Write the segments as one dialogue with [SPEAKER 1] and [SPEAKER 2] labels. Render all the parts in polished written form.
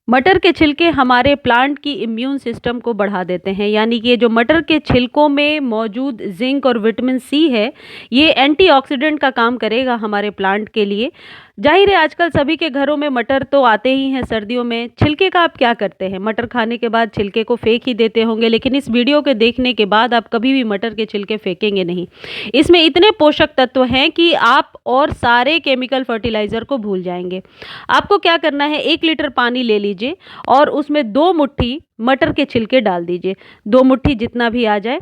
[SPEAKER 1] मटर के छिलके हमारे प्लांट की इम्यून सिस्टम को बढ़ा देते हैं। यानी कि ये जो मटर के छिलकों में मौजूद जिंक और विटामिन सी है, ये एंटीऑक्सीडेंट का काम करेगा हमारे प्लांट के लिए। जाहिर है आजकल सभी के घरों में मटर तो आते ही हैं सर्दियों में। छिलके का आप क्या करते हैं? मटर खाने के बाद छिलके को फेंक ही देते होंगे, लेकिन इस वीडियो के देखने के बाद आप कभी भी मटर के छिलके फेंकेंगे नहीं। इसमें इतने पोषक तत्व हैं कि आप और सारे केमिकल फर्टिलाइजर को भूल जाएंगे। आपको क्या करना है, 1 लीटर पानी ले लीजिए और उसमें 2 मुट्ठी मटर के छिलके डाल दीजिए। 2 मुट्ठी जितना भी आ जाए।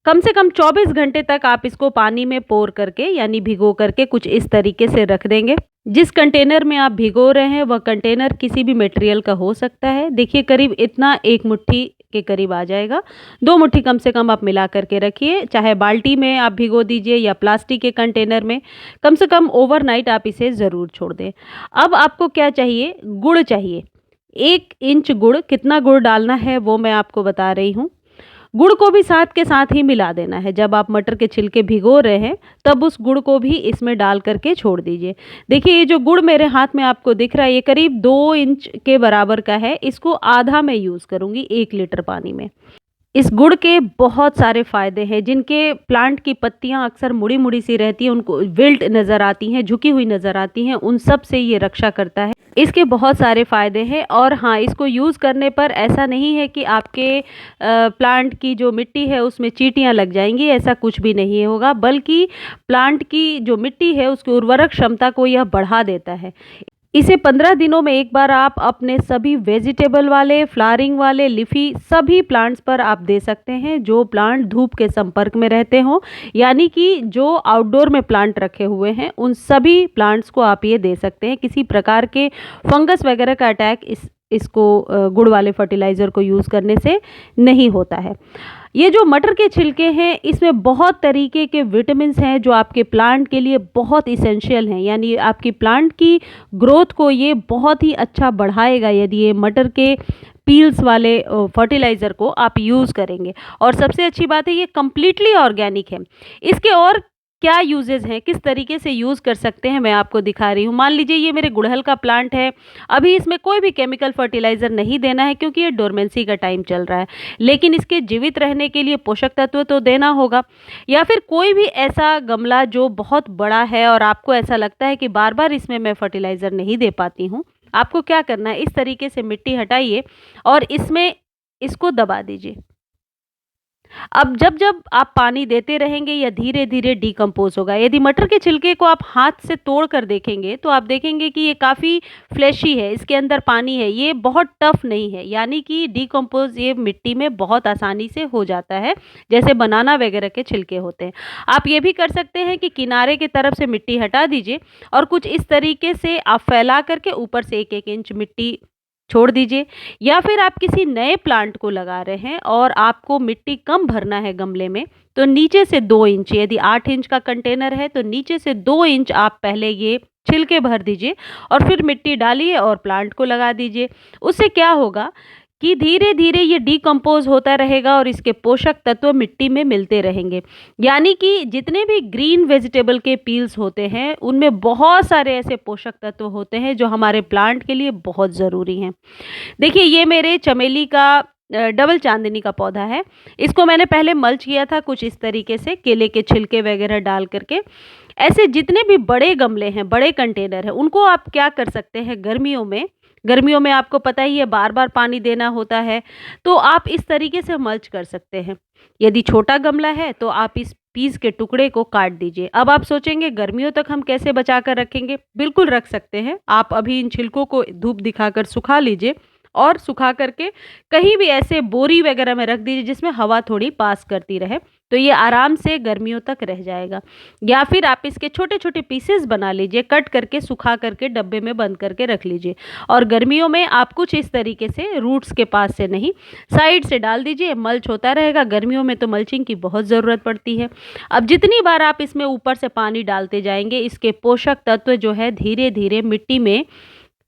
[SPEAKER 1] कम से कम 24 घंटे तक आप इसको पानी में पोर करके यानी भिगो करके कुछ इस तरीके से रख देंगे। जिस कंटेनर में आप भिगो रहे हैं वह कंटेनर किसी भी मटेरियल का हो सकता है। देखिए करीब इतना 1 मुट्ठी के करीब आ जाएगा। 2 मुट्ठी कम से कम आप मिला करके रखिए, चाहे बाल्टी में आप भिगो दीजिए या प्लास्टिक के कंटेनर में। कम से कम ओवरनाइट आप इसे ज़रूर छोड़ दें। अब आपको क्या चाहिए? गुड़ चाहिए। 1 इंच गुड़। कितना गुड़ डालना है वो मैं आपको बता रही हूँ। गुड़ को भी साथ के साथ ही मिला देना है। जब आप मटर के छिलके भिगो रहे हैं तब उस गुड़ को भी इसमें डाल करके छोड़ दीजिए। देखिए ये जो गुड़ मेरे हाथ में आपको दिख रहा है, ये करीब 2 इंच के बराबर का है। इसको आधा मैं यूज़ करूँगी 1 लीटर पानी में। इस गुड़ के बहुत सारे फ़ायदे हैं। जिनके प्लांट की पत्तियां अक्सर मुड़ी मुड़ी सी रहती हैं, उनको विल्ट नज़र आती हैं, झुकी हुई नज़र आती हैं, उन सब से ये रक्षा करता है। इसके बहुत सारे फ़ायदे हैं। और हाँ, इसको यूज़ करने पर ऐसा नहीं है कि आपके प्लांट की जो मिट्टी है उसमें चींटियां लग जाएंगी, ऐसा कुछ भी नहीं होगा। बल्कि प्लांट की जो मिट्टी है उसकी उर्वरक क्षमता को यह बढ़ा देता है। इसे 15 दिनों में एक बार आप अपने सभी वेजिटेबल वाले, फ्लावरिंग वाले, लीफी सभी प्लांट्स पर आप दे सकते हैं जो प्लांट धूप के संपर्क में रहते हों। यानी कि जो आउटडोर में प्लांट रखे हुए हैं उन सभी प्लांट्स को आप ये दे सकते हैं। किसी प्रकार के फंगस वगैरह का अटैक इसको गुड़ वाले फर्टिलाइज़र को यूज़ करने से नहीं होता है। ये जो मटर के छिलके हैं इसमें बहुत तरीके के विटामिन्स हैं जो आपके प्लांट के लिए बहुत इसेंशियल हैं। यानी आपकी प्लांट की ग्रोथ को ये बहुत ही अच्छा बढ़ाएगा यदि ये मटर के पील्स वाले फर्टिलाइज़र को आप यूज़ करेंगे। और सबसे अच्छी बात है ये कम्प्लीटली ऑर्गेनिक है। इसके और क्या यूजेस हैं, किस तरीके से यूज़ कर सकते हैं, मैं आपको दिखा रही हूँ। मान लीजिए ये मेरे गुड़हल का प्लांट है। अभी इसमें कोई भी केमिकल फर्टिलाइज़र नहीं देना है क्योंकि ये डोरमेंसी का टाइम चल रहा है। लेकिन इसके जीवित रहने के लिए पोषक तत्व तो देना होगा। या फिर कोई भी ऐसा गमला जो बहुत बड़ा है और आपको ऐसा लगता है कि बार बार इसमें मैं फर्टिलाइज़र नहीं दे पाती हूँ, आपको क्या करना है, इस तरीके से मिट्टी हटाइए और इसमें इसको दबा दीजिए। अब जब जब आप पानी देते रहेंगे यह धीरे धीरे डिकम्पोज होगा। यदि मटर के छिलके को आप हाथ से तोड़ कर देखेंगे तो आप देखेंगे कि ये काफ़ी फ्लैशी है, इसके अंदर पानी है, ये बहुत टफ नहीं है। यानी कि डिकम्पोज ये मिट्टी में बहुत आसानी से हो जाता है, जैसे बनाना वगैरह के छिलके होते हैं। आप ये भी कर सकते हैं कि किनारे की तरफ से मिट्टी हटा दीजिए और कुछ इस तरीके से आप फैला करके ऊपर से 1-1 इंच मिट्टी छोड़ दीजिए। या फिर आप किसी नए प्लांट को लगा रहे हैं और आपको मिट्टी कम भरना है गमले में, तो नीचे से 2 इंच, यदि 8 इंच का कंटेनर है तो नीचे से 2 इंच आप पहले ये छिलके भर दीजिए और फिर मिट्टी डालिए और प्लांट को लगा दीजिए। उससे क्या होगा कि धीरे धीरे ये डिकम्पोज होता रहेगा और इसके पोषक तत्व मिट्टी में मिलते रहेंगे। यानी कि जितने भी ग्रीन वेजिटेबल के पील्स होते हैं उनमें बहुत सारे ऐसे पोषक तत्व होते हैं जो हमारे प्लांट के लिए बहुत ज़रूरी हैं। देखिए ये मेरे चमेली का डबल चांदनी का पौधा है। इसको मैंने पहले मल्च किया था कुछ इस तरीके से, केले के छिलके वगैरह डाल करके। ऐसे जितने भी बड़े गमले हैं, बड़े कंटेनर हैं, उनको आप क्या कर सकते हैं, गर्मियों में आपको पता ही है बार बार पानी देना होता है, तो आप इस तरीके से मल्च कर सकते हैं। यदि छोटा गमला है तो आप इस पीस के टुकड़े को काट दीजिए। अब आप सोचेंगे गर्मियों तक हम कैसे बचा कर रखेंगे? बिल्कुल रख सकते हैं। आप अभी इन छिलकों को धूप दिखाकर सुखा लीजिए और सुखा करके कहीं भी ऐसे बोरी वगैरह में रख दीजिए जिसमें हवा थोड़ी पास करती रहे, तो ये आराम से गर्मियों तक रह जाएगा। या फिर आप इसके छोटे छोटे पीसेस बना लीजिए, कट करके सुखा करके डब्बे में बंद करके रख लीजिए। और गर्मियों में आप कुछ इस तरीके से रूट्स के पास से नहीं, साइड से डाल दीजिए, मल्च होता रहेगा। गर्मियों में तो मल्चिंग की बहुत ज़रूरत पड़ती है। अब जितनी बार आप इसमें ऊपर से पानी डालते जाएंगे इसके पोषक तत्व जो है धीरे धीरे मिट्टी में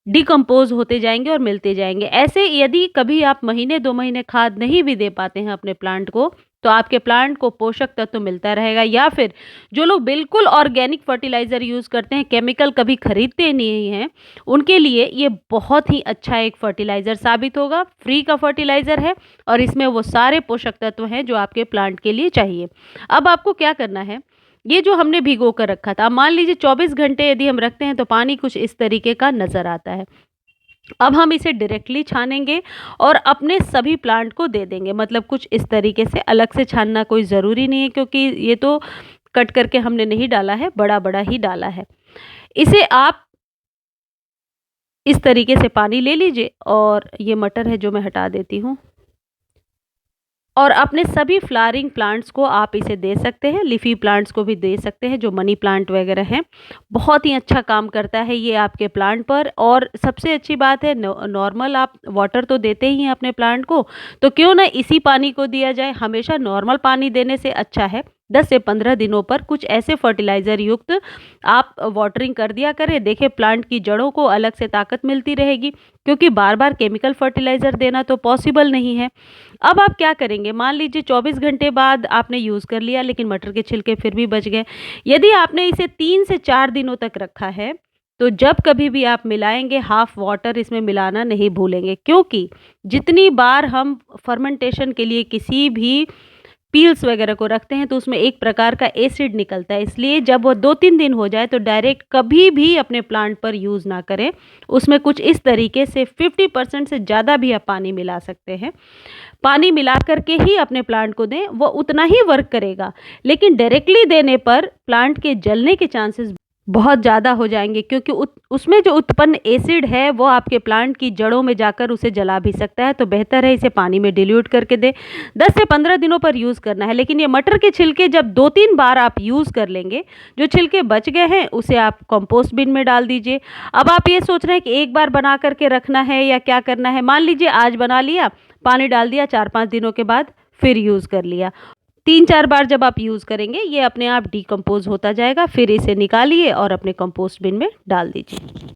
[SPEAKER 1] डिकम्पोज होते जाएंगे और मिलते जाएंगे। ऐसे यदि कभी आप महीने 2 महीने खाद नहीं भी दे पाते हैं अपने प्लांट को, तो आपके प्लांट को पोषक तत्व मिलता रहेगा। या फिर जो लोग बिल्कुल ऑर्गेनिक फर्टिलाइज़र यूज़ करते हैं, केमिकल कभी खरीदते नहीं हैं, उनके लिए ये बहुत ही अच्छा एक फर्टिलाइज़र साबित होगा। फ्री का फर्टिलाइज़र है और इसमें वो सारे पोषक तत्व हैं जो आपके प्लांट के लिए चाहिए। अब आपको क्या करना है, ये जो हमने भिगो कर रखा था, अब मान लीजिए 24 घंटे यदि हम रखते हैं तो पानी कुछ इस तरीके का नज़र आता है। अब हम इसे डायरेक्टली छानेंगे और अपने सभी प्लांट को दे देंगे, मतलब कुछ इस तरीके से। अलग से छानना कोई ज़रूरी नहीं है क्योंकि ये तो कट करके हमने नहीं डाला है, बड़ा-बड़ा ही डाला है। इसे आप इस तरीके से पानी ले लीजिए और ये मटर है जो मैं हटा देती हूँ। और अपने सभी फ्लावरिंग प्लांट्स को आप इसे दे सकते हैं, लीफी प्लांट्स को भी दे सकते हैं, जो मनी प्लांट वगैरह हैं। बहुत ही अच्छा काम करता है ये आपके प्लांट पर। और सबसे अच्छी बात है, नॉर्मल आप वाटर तो देते ही हैं अपने प्लांट को, तो क्यों ना इसी पानी को दिया जाए। हमेशा नॉर्मल पानी देने से अच्छा है 10 से 15 दिनों पर कुछ ऐसे फर्टिलाइज़र युक्त आप वाटरिंग कर दिया करें। देखिए प्लांट की जड़ों को अलग से ताकत मिलती रहेगी, क्योंकि बार-बार केमिकल फर्टिलाइज़र देना तो पॉसिबल नहीं है। अब आप क्या करेंगे, मान लीजिए 24 घंटे बाद आपने यूज़ कर लिया लेकिन मटर के छिलके फिर भी बच गए। यदि आपने इसे 3 से 4 दिनों तक रखा है, तो जब कभी भी आप मिलाएँगे हाफ़ वाटर इसमें मिलाना नहीं भूलेंगे, क्योंकि जितनी बार हम फर्मेंटेशन के लिए किसी भी पील्स वगैरह को रखते हैं तो उसमें एक प्रकार का एसिड निकलता है। इसलिए जब वो 2-3 दिन हो जाए तो डायरेक्ट कभी भी अपने प्लांट पर यूज़ ना करें। उसमें कुछ इस तरीके से 50% से ज़्यादा भी आप पानी मिला सकते हैं। पानी मिला कर के ही अपने प्लांट को दें, वो उतना ही वर्क करेगा। लेकिन डायरेक्टली देने पर प्लांट के जलने के चांसेस बहुत ज़्यादा हो जाएँगे, क्योंकि उसमें जो उत्पन्न एसिड है वो आपके प्लांट की जड़ों में जाकर उसे जला भी सकता है। तो बेहतर है इसे पानी में डिल्यूट करके दें। 10 से 15 दिनों पर यूज़ करना है। लेकिन ये मटर के छिलके जब 2-3 बार आप यूज़ कर लेंगे, जो छिलके बच गए हैं उसे आप कंपोस्ट बिन में डाल दीजिए। अब आप ये सोच रहे हैं कि एक बार बना कर के रखना है या क्या करना है। मान लीजिए आज बना लिया, पानी डाल दिया, 4-5 दिनों के बाद फिर यूज़ कर लिया। 3-4 बार जब आप यूज़ करेंगे ये अपने आप डिकम्पोज़ होता जाएगा। फिर इसे निकालिए और अपने कंपोस्ट बिन में डाल दीजिए।